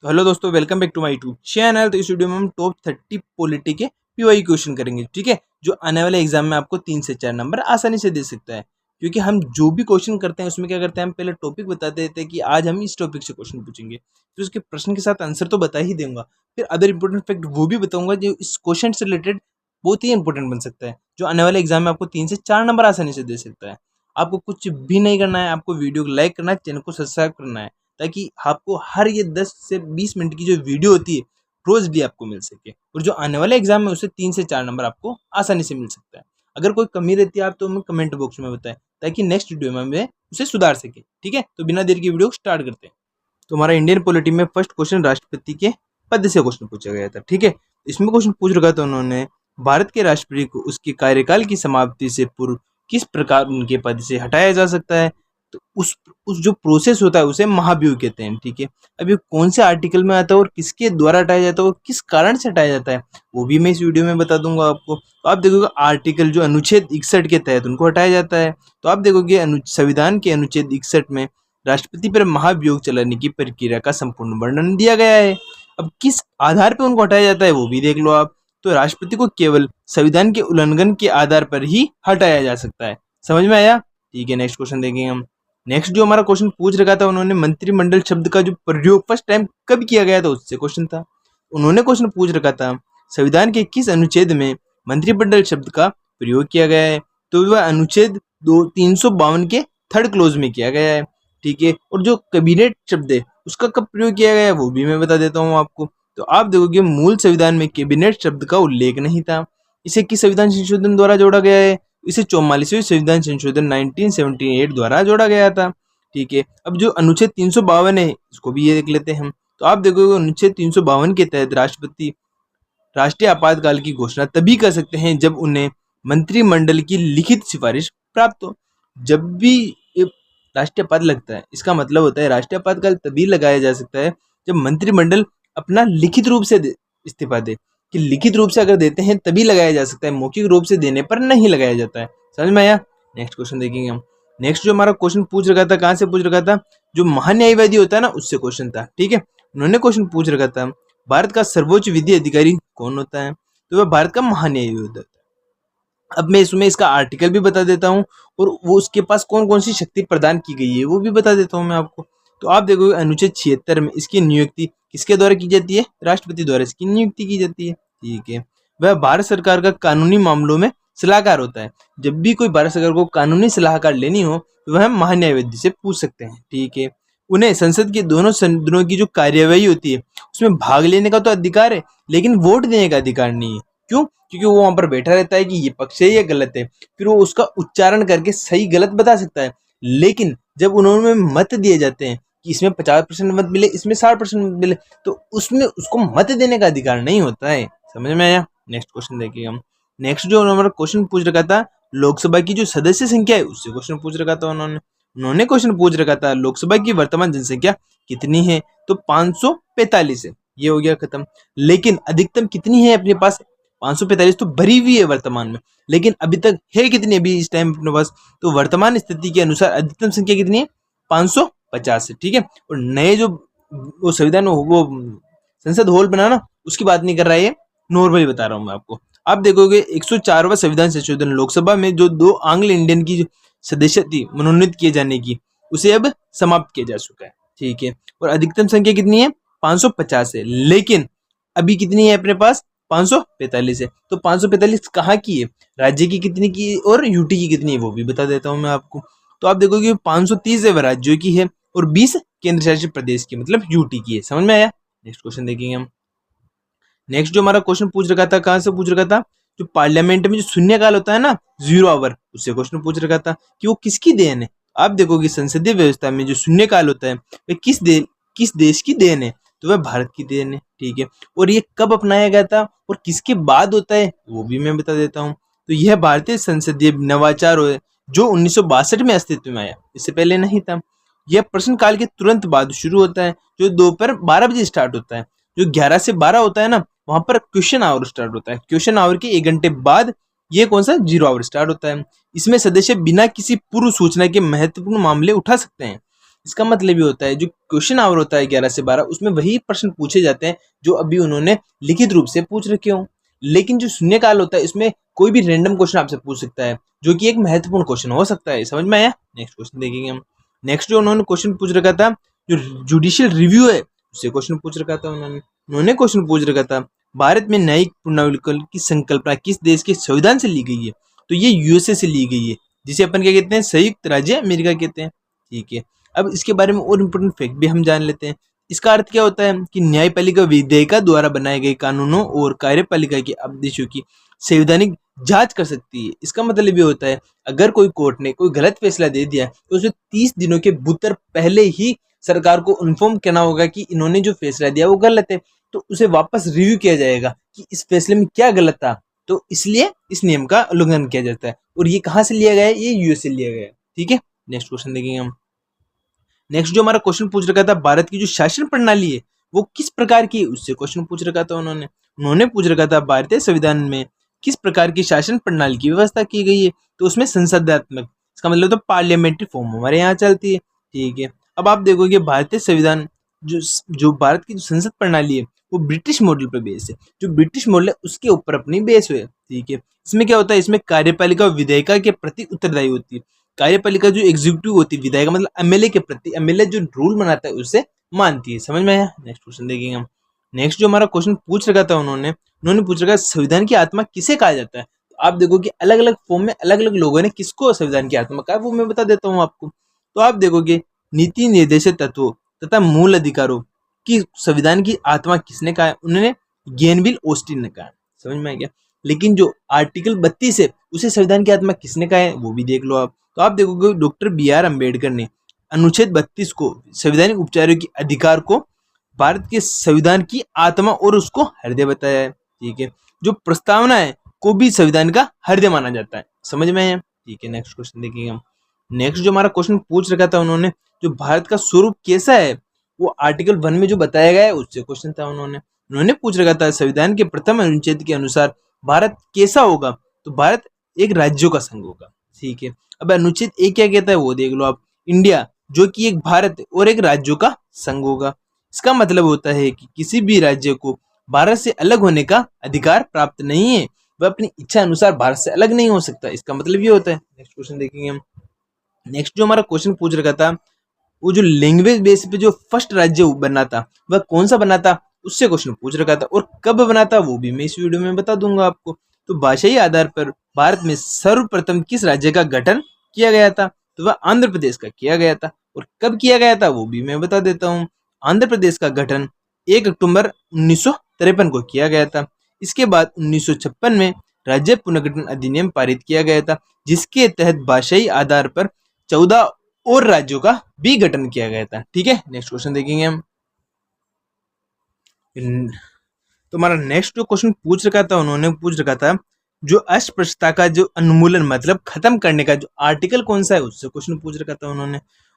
तो हेलो दोस्तों, welcome back to my YouTube channel. तो इस वीडियो में हम टॉप 30 पॉलिटी के पीवाई क्वेश्चन करेंगे, ठीक है, जो आने वाले एग्जाम में आपको 3 से 4 नंबर आसानी से दे सकता है। क्योंकि हम जो भी क्वेश्चन करते हैं उसमें क्या करते हैं, हम पहले टॉपिक बता देते हैं कि आज हम इस टॉपिक से क्वेश्चन पूछेंगे, फिर उसके प्रश्न के साथ आंसर तो बता ही दूंगा, फिर अदर इंपॉर्टेंट फैक्ट वो भी बताऊंगा जो इस क्वेश्चन से रिलेटेड बहुत ही इंपॉर्टेंट बन सकता है, जो आने वाले एग्जाम में आपको 3 से 4 नंबर आसानी से दे सकता है। आपको कुछ भी नहीं करना है, आपको वीडियो को लाइक करना है, चैनल को सब्सक्राइब करना है, ताकि आपको हर ये 10 से 20 मिनट की जो वीडियो होती है रोज आपको मिल सके, और जो आने वाले एग्जाम में उससे 3 से 4 नंबर आपको आसानी से मिल सकता है। अगर कोई कमी रहती है आप तो हमें कमेंट बॉक्स में बताएं, ताकि नेक्स्ट वीडियो में हमें उसे सुधार सके, ठीक है। तो बिना देर की वीडियो स्टार्ट करते हैं। तो हमारा इंडियन पॉलिटी में फर्स्ट क्वेश्चन राष्ट्रपति के पद से क्वेश्चन पूछा गया था, ठीक है। इसमें क्वेश्चन पूछ रखा था उन्होंने, भारत के राष्ट्रपति को उसके कार्यकाल की समाप्ति से पूर्व किस प्रकार उनके पद से हटाया जा सकता है। तो उस जो प्रोसेस होता है उसे महाभियोग कहते हैं, ठीक है। अब ये कौन से आर्टिकल में आता है और किसके द्वारा हटाया जाता है और किस कारण से हटाया जाता है वो भी मैं इस वीडियो में बता दूंगा आपको। तो आप देखोगे आर्टिकल जो अनुच्छेद 61 के तहत उनको हटाया जाता है। तो आप देखोगे संविधान के अनुच्छेद 61 में राष्ट्रपति पर महाभियोग चलाने की प्रक्रिया का संपूर्ण वर्णन दिया गया है। अब किस आधार पर उनको हटाया जाता है वो भी देख लो आप। तो राष्ट्रपति को केवल संविधान के उल्लंघन के आधार पर ही हटाया जा सकता है। समझ में आया? ठीक है, नेक्स्ट क्वेश्चन देखेंगे हम। नेक्स्ट जो हमारा क्वेश्चन पूछ रखा था उन्होंने, मंत्रिमंडल शब्द का जो प्रयोग फर्स्ट टाइम कब किया गया था उससे क्वेश्चन था। उन्होंने क्वेश्चन पूछ रखा था संविधान के किस अनुच्छेद में मंत्रिमंडल शब्द का प्रयोग किया गया है। तो वह अनुच्छेद 352 के थर्ड क्लोज में किया गया है, ठीक है। और जो कैबिनेट शब्द है उसका कब प्रयोग किया गया है वो भी मैं बता देता हूँ आपको। तो आप देखोगे मूल संविधान में कैबिनेट शब्द का उल्लेख नहीं था। इसे किस संविधान संशोधन द्वारा जोड़ा गया है? इसे 44वें संविधान संशोधन 1978 द्वारा जोड़ा गया था, ठीक है। अब जो अनुच्छेद 352 है इसको भी ये देख लेते हैं हम। तो आप देखोगे अनुच्छेद 352 के तहत राष्ट्रपति राष्ट्रीय आपातकाल की घोषणा तभी कर सकते हैं जब उन्हें मंत्रिमंडल की लिखित सिफारिश प्राप्त हो। जब भी ये राष्ट्रीय आपात लगता है इसका मतलब होता है राष्ट्रीय आपातकाल तभी लगाया जा सकता है जब मंत्रिमंडल अपना लिखित रूप से इस्तीफा दे, कि लिखित रूप से अगर देते हैं तभी लगाया जा सकता है, मौखिक रूप से देने पर नहीं लगाया जाता है। समझ में आया? नेक्स्ट क्वेश्चन देखेंगे हम। नेक्स्ट जो हमारा क्वेश्चन पूछ रखा था, कहाँ से पूछ रखा था, जो महान्यायवादी होता है ना उससे क्वेश्चन था, ठीक है। उन्होंने क्वेश्चन पूछ रखा था भारत का सर्वोच्च विधि अधिकारी कौन होता है। तो वह भारत का महान्यायवादी होता है। अब मैं इसमें इसका आर्टिकल भी बता देता हूँ और वो उसके पास कौन कौन सी शक्ति प्रदान की गई है वो भी बता देता हूँ मैं आपको। तो आप देखोगे अनुच्छेद 76 में इसकी नियुक्ति किसके द्वारा की जाती है? राष्ट्रपति द्वारा इसकी नियुक्ति की जाती है, ठीक है। वह भारत सरकार का कानूनी मामलों में सलाहकार होता है। जब भी कोई भारत सरकार को कानूनी सलाहकार लेनी हो तो वह महान्यायवादी से पूछ सकते हैं, ठीक है। उन्हें संसद के दोनों सदनों की जो कार्यवाही होती है उसमें भाग लेने का तो अधिकार है, लेकिन वोट देने का अधिकार नहीं है। क्यों? क्योंकि वो वहां पर बैठा रहता है कि ये पक्ष है ये गलत है, फिर वो उसका उच्चारण करके सही गलत बता सकता है। लेकिन जब उन्होंने मत दिए जाते हैं कि इसमें 50% मत मिले, इसमें 60% मत मिले, तो उसमें उसको मत देने का अधिकार नहीं होता है। समझ में आया? नेक्स्ट क्वेश्चन देखिए हम। नेक्स्ट जो हमारा क्वेश्चन पूछ रखा था लोकसभा की जो सदस्य संख्या है उससे क्वेश्चन पूछ रखा था उन्होंने क्वेश्चन पूछ रखा था लोकसभा की वर्तमान जनसंख्या कितनी है। तो 545 है, ये हो गया खत्म। लेकिन अधिकतम कितनी है अपने पास? 545 तो भरी हुई है वर्तमान में, लेकिन अभी तक है कितनी अभी इस टाइम अपने पास? तो वर्तमान स्थिति के अनुसार अधिकतम संख्या कितनी है? 550 है, ठीक है। और नए जो वो संविधान वो संसद हॉल बनाना उसकी बात नहीं कर रहा है, ये नॉर्मली बता रहा हूँ मैं आपको। आप देखोगे 104वां संविधान संशोधन लोकसभा में जो 2 आंग्ल इंडियन की सदस्य थी मनोनीत किए जाने की, उसे अब समाप्त किया जा चुका है, ठीक है। और अधिकतम संख्या कितनी है? 550 है, लेकिन अभी कितनी है अपने पास? 545 है। तो 545 कहाँ की है, राज्य की कितनी की और यूटी की कितनी है वो भी बता देता हूँ मैं आपको। तो आप देखोगे 530 है वह राज्यों की है और 20 केंद्र शासित प्रदेश की मतलब यूटी की है। समझ में आया? नेक्स्ट क्वेश्चन देखेंगे हम। नेक्स्ट जो हमारा क्वेश्चन पूछ रखा था, कहाँ से पूछ रखा था, जो पार्लियामेंट में जो शून्यकाल होता है ना, 0 आवर, उससे क्वेश्चन पूछ रखा था कि वो किसकी देन है। आप देखोगे संसदीय व्यवस्था में जो शून्यकाल होता है वह किस देश की देन है। तो वह भारत की देन है, ठीक है। और ये कब अपनाया गया था और किसके बाद होता है वो भी मैं बता देता हूँ। तो यह भारतीय संसदीय नवाचार है जो 1962 में अस्तित्व में आया, इससे पहले नहीं था। यह प्रश्नकाल के तुरंत बाद शुरू होता है जो दोपहर 12 बजे स्टार्ट होता है। जो 11 से 12 होता है ना वहां पर क्वेश्चन आवर स्टार्ट होता है। क्वेश्चन आवर के 1 घंटे बाद ये कौन सा 0 आवर स्टार्ट होता है। इसमें सदस्य बिना किसी पूर्व सूचना के महत्वपूर्ण मामले उठा सकते हैं। इसका मतलब ये होता है जो क्वेश्चन आवर होता है 11 से 12 उसमें वही प्रश्न पूछे जाते हैं जो अभी उन्होंने लिखित रूप से पूछ रखे हों। लेकिन जो शून्यकाल होता है इसमें कोई भी रैंडम क्वेश्चन आपसे पूछ सकता है जो कि एक महत्वपूर्ण क्वेश्चन हो सकता है। समझ में आया? नेक्स्ट क्वेश्चन देखेंगे हम। नेक्स्ट जो उन्होंने क्वेश्चन पूछ रखा था जो जुडिशियल रिव्यू है उससे क्वेश्चन पूछ रखा था उन्होंने क्वेश्चन पूछ रखा था भारत में न्यायिक पुनर्विकल्प की संकल्पना किस देश के संविधान से ली गई है? तो ये यूएसए से ली गई है जिसे अपन क्या कहते हैं, संयुक्त राज्य अमेरिका कहते हैं। ठीक है, अब इसके बारे में और इम्पोर्टेंट फैक्ट भी हम जान लेते हैं। इसका अर्थ क्या होता है कि न्यायपालिका विधेयिका द्वारा बनाए गए कानूनों और कार्यपालिका के आदेशों की संवैधानिक जांच कर सकती है। इसका मतलब ये होता है अगर कोई कोर्ट ने कोई गलत फैसला दे दिया तो उसे 30 दिनों के भीतर पहले ही सरकार को इन्फॉर्म करना होगा कि इन्होंने जो फैसला दिया वो गलत है, तो उसे वापस रिव्यू किया जाएगा कि इस फैसले में क्या गलत था। तो इसलिए इस नियम का उल्लंघन किया जाता है। और ये कहाँ से लिया गया है? ये यूएस से लिया गया है। ठीक है, नेक्स्ट क्वेश्चन देखेंगे हम। नेक्स्ट जो हमारा क्वेश्चन पूछ रखा था भारत की जो शासन प्रणाली है वो किस प्रकार की है, उससे क्वेश्चन पूछ रखा था उन्होंने पूछ रखा था भारतीय संविधान में किस प्रकार की शासन प्रणाली की व्यवस्था की गई है? तो उसमें संसदीयात्मक, इसका मतलब तो पार्लियामेंट्री फॉर्म हमारे यहाँ चलती है। ठीक है, अब आप देखोगे भारतीय संविधान जो जो भारत की जो संसद प्रणाली है वो ब्रिटिश मॉडल पर बेस है। जो ब्रिटिश मॉडल है उसके ऊपर अपनी बेस हुई है। ठीक है, इसमें क्या होता है, इसमें कार्यपालिका विधायिका के प्रति उत्तरदायी होती है। कार्यपालिका जो एग्जीक्यूटिव होती है, विधायिका मतलब एमएलए के प्रति, एमएलए जो रूल बनाता है उसे मानती है। समझ में आया? नेक्स्ट क्वेश्चन देखेंगे हम। नेक्स्ट जो हमारा क्वेश्चन पूछ रखा था उन्होंने पूछ रखा संविधान की आत्मा किसे कहा जाता है? तो आप देखो कि अलग अलग फॉर्म में अलग अलग लोगों ने किसको संविधान की आत्मा कहा, वो मैं बता देता हूँ आपको। तो आप देखोगे नीति निर्देशित तत्वों तथा मूल अधिकारों की संविधान की आत्मा किसने कहा है? उन्होंने गेनविल ऑस्टिन ने कहा। समझ में आ गया? लेकिन जो आर्टिकल 32 है उसे संविधान की आत्मा किसने कहा है वो भी देख लो आप। तो आप देखोगे डॉक्टर BR अम्बेडकर ने अनुच्छेद 32 को संवैधानिक उपचारों के अधिकार को भारत के संविधान की आत्मा और उसको हृदय बताया है। ठीक है, जो प्रस्तावना है को भी संविधान का हृदय माना जाता है। समझ में आया? ठीक है, नेक्स्ट क्वेश्चन देखेंगे हम। नेक्स्ट जो हमारा क्वेश्चन पूछ रखा था जो भारत का स्वरूप कैसा है वो आर्टिकल 1 में जो बताया गया है उससे क्वेश्चन था। उन्होंने पूछ रखा था संविधान के प्रथम अनुच्छेद के अनुसार भारत कैसा होगा? तो भारत एक राज्यों का संघ होगा। ठीक है, अब अनुच्छेद 1 क्या कहता है वो देख लो आप। इंडिया जो कि एक भारत और एक राज्यों का संघ होगा। इसका मतलब होता है कि किसी भी राज्य को भारत से अलग होने का अधिकार प्राप्त नहीं है, वह अपनी इच्छा अनुसार भारत से अलग नहीं हो सकता। इसका मतलब ये होता है। नेक्स्ट क्वेश्चन देखेंगे हम। नेक्स्ट जो हमारा क्वेश्चन पूछ रखा था वो जो लैंग्वेज बेस पे जो फर्स्ट राज्य बना था वह कौन सा बना था, उससे क्वेश्चन पूछ रखा था। और कब बना था वो भी मैं इस वीडियो में बता दूंगा आपको। तो भाषाई आधार पर भारत में सर्वप्रथम किस राज्य का गठन किया गया था? तो वह आंध्र प्रदेश का किया गया था। और कब किया गया था वो भी मैं बता देता हूँ। आंध्र प्रदेश का गठन 1 अक्टूबर 1953 को किया गया था। इसके बाद 1956 में राज्य पुनर्गठन अधिनियम पारित किया गया था जिसके तहत भाषाई आधार पर 14 और राज्यों का भी गठन किया गया था। ठीक है, नेक्स्ट क्वेश्चन देखेंगे हम। तो हमारा नेक्स्ट जो क्वेश्चन पूछ रखा था उन्होंने पूछ रखा था जो अस्पृश्यता का जो उन्मूलन मतलब खत्म करने का जो आर्टिकल कौन सा है उससे क्वेश्चन पूछ रखा था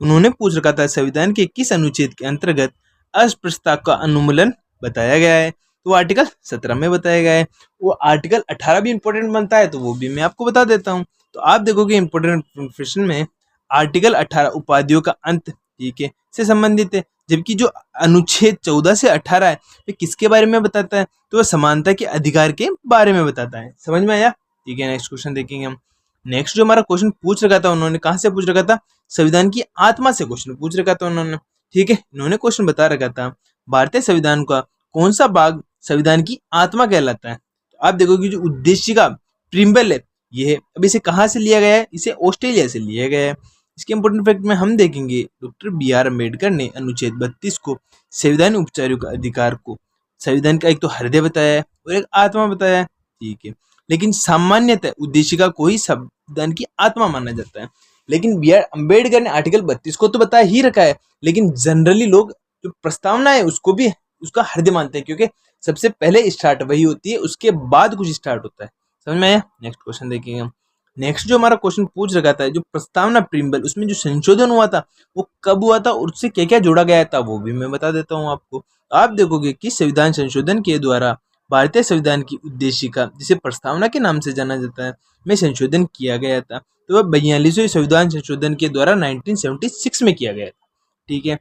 उन्होंने पूछ रखा था संविधान के किस अनुच्छेद के अंतर्गत अस्पृश्यता का उन्मूलन बताया गया है? तो आर्टिकल 17 में बताया गया है। वो आर्टिकल 18 भी इंपॉर्टेंट बनता है तो वो भी मैं आपको बता देता हूँ। तो आप देखोगे इंपॉर्टेंट इन्फॉर्मेशन में आर्टिकल 18 उपाधियों का अंत, ठीक है, से संबंधित है। जबकि जो अनुच्छेद 14 से 18 है ये किसके बारे में बताता है? तो वह समानता के अधिकार के बारे में बताता है। समझ में आया? ठीक है, नेक्स्ट क्वेश्चन देखेंगे हम। नेक्स्ट जो हमारा क्वेश्चन पूछ रखा था उन्होंने कहाँ से पूछ रखा था? संविधान की आत्मा से क्वेश्चन पूछ रखा था उन्होंने। ठीक है, इन्होंने क्वेश्चन बता रखा था भारतीय संविधान का कौन सा भाग संविधान की आत्मा कहलाता है? तो आप देखोगे जो उद्देश्य का प्रिम्बल है ये है। अब इसे कहाँ से लिया गया है? इसे ऑस्ट्रेलिया से लिया गया है। इसके इंपोर्टेंट फैक्ट में हम देखेंगे डॉक्टर BR अम्बेडकर ने अनुच्छेद 32 को संविधान उपचारों का अधिकार को संविधान का एक तो हृदय बताया है और एक आत्मा बताया है। ठीक है, लेकिन सामान्यतः उद्देशिका को ही संविधान की आत्मा माना जाता है। लेकिन BR अम्बेडकर ने आर्टिकल 32 को तो बता ही रखा है, लेकिन जनरली लोग जो प्रस्तावना है उसको भी उसका हृदय मानते हैं क्योंकि सबसे पहले स्टार्ट वही होती है, उसके बाद कुछ स्टार्ट होता है। समझ में आया? नेक्स्ट क्वेश्चन देखेंगे हम। नेक्स्ट जो हमारा क्वेश्चन पूछ रखा था जो प्रस्तावना प्रिम्बल उसमें जो संशोधन हुआ था वो कब हुआ था और उससे क्या क्या जोड़ा गया था वो भी मैं बता देता हूँ आपको। आप देखोगे कि संविधान संशोधन के द्वारा भारतीय संविधान की उद्देशिका जिसे प्रस्तावना के नाम से जाना जाता है में संशोधन किया गया था। तो वह 42वें संविधान संशोधन के द्वारा 1976 में किया गया था। ठीक है।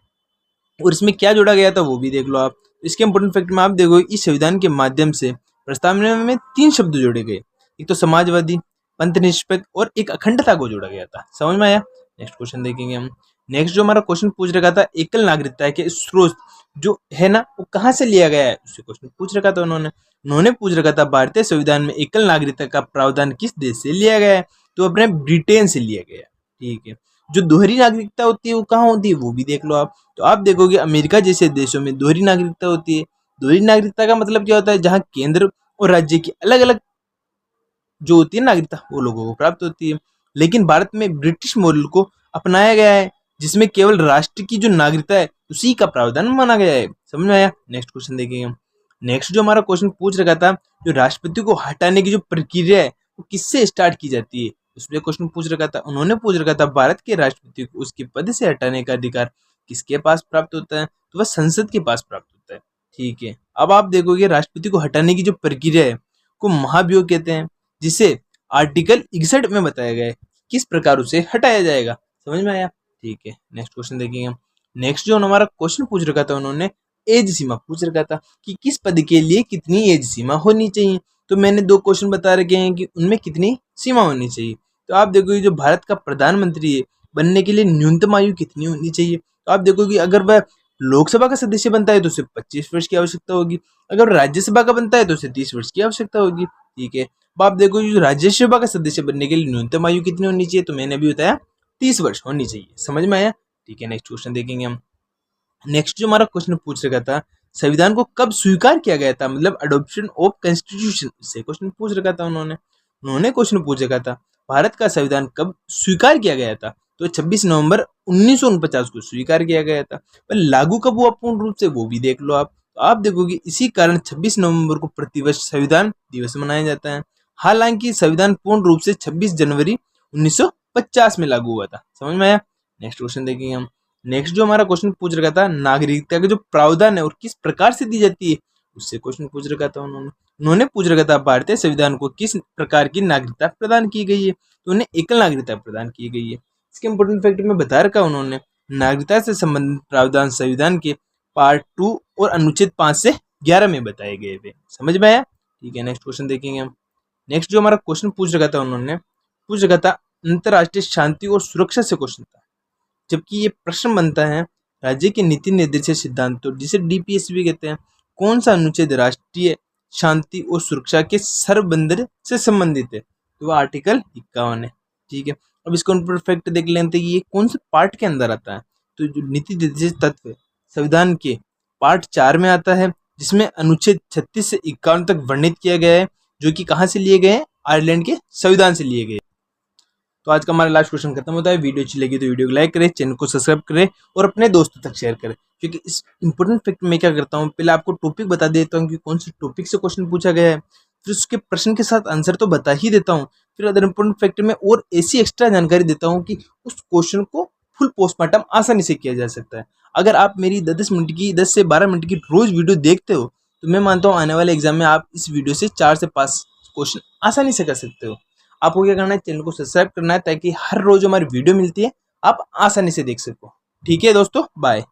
और इसमें क्या जोड़ा गया था वो भी देख लो आप। इसके इंपोर्टेंट फैक्ट में आप देखोगे इस संविधान के माध्यम से प्रस्तावना में 3 शब्द जोड़े गए। एक तो समाजवादी, पंथनिरपेक्ष और एक अखंडता को जोड़ा गया था। समझ में आया? नेक्स्ट क्वेश्चन देखेंगे हम। नेक्स्ट जो हमारा क्वेश्चन पूछ रखा था, एकल नागरिकता के स्रोत जो है ना वो कहाँ से लिया गया है, उससे क्वेश्चन पूछ रखा था उन्होंने पूछ रखा था भारतीय संविधान में एकल नागरिकता का प्रावधान किस देश से लिया गया है, तो अपने ब्रिटेन से लिया गया। ठीक है। जो दोहरी नागरिकता होती है वो कहाँ होती है वो भी देख लो आप। तो आप देखोगे अमेरिका जैसे देशों में दोहरी नागरिकता होती है। दोहरी नागरिकता का मतलब क्या होता है, जहाँ केंद्र और राज्य की अलग अलग जो होती है नागरिकता वो लोगों को प्राप्त होती है। लेकिन भारत में ब्रिटिश मॉडल को अपनाया गया है, जिसमें केवल राष्ट्र की जो नागरिकता है उसी का प्रावधान माना गया है। समझ में आया? नेक्स्ट क्वेश्चन देखेंगे हम। नेक्स्ट जो हमारा क्वेश्चन पूछ रखा था, जो राष्ट्रपति को हटाने की जो प्रक्रिया है वो किससे स्टार्ट की जाती है, उसमें क्वेश्चन पूछ रखा था। उन्होंने पूछ रखा था भारत के राष्ट्रपति को उसके पद से हटाने का अधिकार किसके पास प्राप्त होता है, तो वह संसद के पास प्राप्त होता है। ठीक है। अब आप देखोगे राष्ट्रपति को हटाने की जो प्रक्रिया है को महाभियोग कहते हैं, जिसे आर्टिकल 61 में बताया गया है किस प्रकार उसे हटाया जाएगा। समझ में आया? ठीक है। नेक्स्ट क्वेश्चन देखेंगे हम। नेक्स्ट जो हमारा क्वेश्चन पूछ रखा था, उन्होंने एज सीमा पूछ रखा था कि किस पद के लिए कितनी एज सीमा होनी चाहिए। तो मैंने 2 क्वेश्चन बता रखे हैं कि उनमें कितनी सीमा होनी चाहिए। तो आप देखोगे जो भारत का प्रधानमंत्री है बनने के लिए न्यूनतम आयु कितनी होनी चाहिए। तो आप देखोगे अगर वह लोकसभा का सदस्य बनता है तो उसे 25 वर्ष की आवश्यकता होगी, अगर राज्यसभा का बनता है तो उसे 30 वर्ष की आवश्यकता होगी। ठीक है। अब आप देखो जो राज्यसभा का सदस्य बनने के लिए न्यूनतम आयु कितनी होनी चाहिए, तो मैंने अभी बताया 30 वर्ष होनी चाहिए। समझ में आया? ठीक है। नेक्स्ट क्वेश्चन देखेंगे हम। नेक्स्ट जो हमारा क्वेश्चन पूछ रखा था, संविधान को कब स्वीकार किया गया था, मतलब अडोप्शन ऑफ कॉन्स्टिट्यूशन से क्वेश्चन पूछ रखा था उन्होंने क्वेश्चन पूछ रखा था भारत का संविधान कब स्वीकार किया गया था, तो 26 नवंबर 1949 को स्वीकार किया गया था। पर लागू कब हुआ पूर्ण रूप से वो भी देख लो आप। तो आप देखोगे इसी कारण 26 नवंबर को प्रतिवर्ष संविधान दिवस मनाया जाता है। हालांकि संविधान पूर्ण रूप से 26 जनवरी 1950 में लागू हुआ था। समझ में आया? नेक्स्ट क्वेश्चन देखेंगे हम। नेक्स्ट जो हमारा क्वेश्चन पूछ रखा था, नागरिकता का जो प्रावधान है और किस प्रकार से दी जाती है, उससे क्वेश्चन पूछ रखा था उन्होंने पूछ रखा था भारतीय संविधान को किस प्रकार की नागरिकता प्रदान की गई है, तो उन्हें एकल नागरिकता प्रदान की गई है। इसके इंपोर्टेंट फैक्ट में बता रखा उन्होंने, नागरिकता से संबंधित प्रावधान संविधान के पार्ट 2 और अनुच्छेद 5 से 11 में बताए गए थे। समझ में आया? ठीक है। नेक्स्ट क्वेश्चन देखेंगे हम। नेक्स्ट जो हमारा क्वेश्चन पूछ रखा था उन्होंने पूछ रखा था अंतरराष्ट्रीय शांति और सुरक्षा से क्वेश्चन था, जबकि ये प्रश्न बनता है राज्य के नीति निर्देश सिद्धांतों जिसे डीपीएस भी कहते हैं, कौन सा अनुच्छेद राष्ट्रीय शांति और सुरक्षा के सर्वबंध से संबंधित है, तो वह आर्टिकल 51 है। ठीक है। अब इसको परफेक्ट देख लेते हैं कि ये कौन से पार्ट के अंदर आता है। तो जो नीति निर्देश तत्व संविधान के पार्ट 4 में आता है, जिसमें अनुच्छेद 36 से 51 तक वर्णित किया गया है, जो कि कहाँ से लिए गए हैं, आयरलैंड के संविधान से लिए गए। तो आज का हमारा लास्ट क्वेश्चन खत्म होता है। वीडियो अच्छी लगी तो वीडियो को लाइक करें, चैनल को सब्सक्राइब करें और अपने दोस्तों तक शेयर करें। क्योंकि इस इंपॉर्टेंट फैक्ट में क्या करता हूँ, पहले आपको टॉपिक बता देता हूँ कि कौन से टॉपिक से क्वेश्चन पूछा गया है, फिर उसके प्रश्न के साथ आंसर तो बता ही देता हूँ, फिर अदर इंपॉर्टेंट फैक्ट में और ऐसी एक्स्ट्रा जानकारी देता हूँ कि उस क्वेश्चन को फुल पोस्टमार्टम आसानी से किया जा सकता है। अगर आप मेरी 10 से 12 मिनट की रोज वीडियो देखते हो तो मैं मानता हूँ आने वाले एग्जाम में आप इस वीडियो से 4 से 5 क्वेश्चन आसानी से कर सकते हो। आपको क्या करना है, चैनल को सब्सक्राइब करना है ताकि हर रोज हमारी वीडियो मिलती है आप आसानी से देख सको। ठीक है दोस्तों, बाय।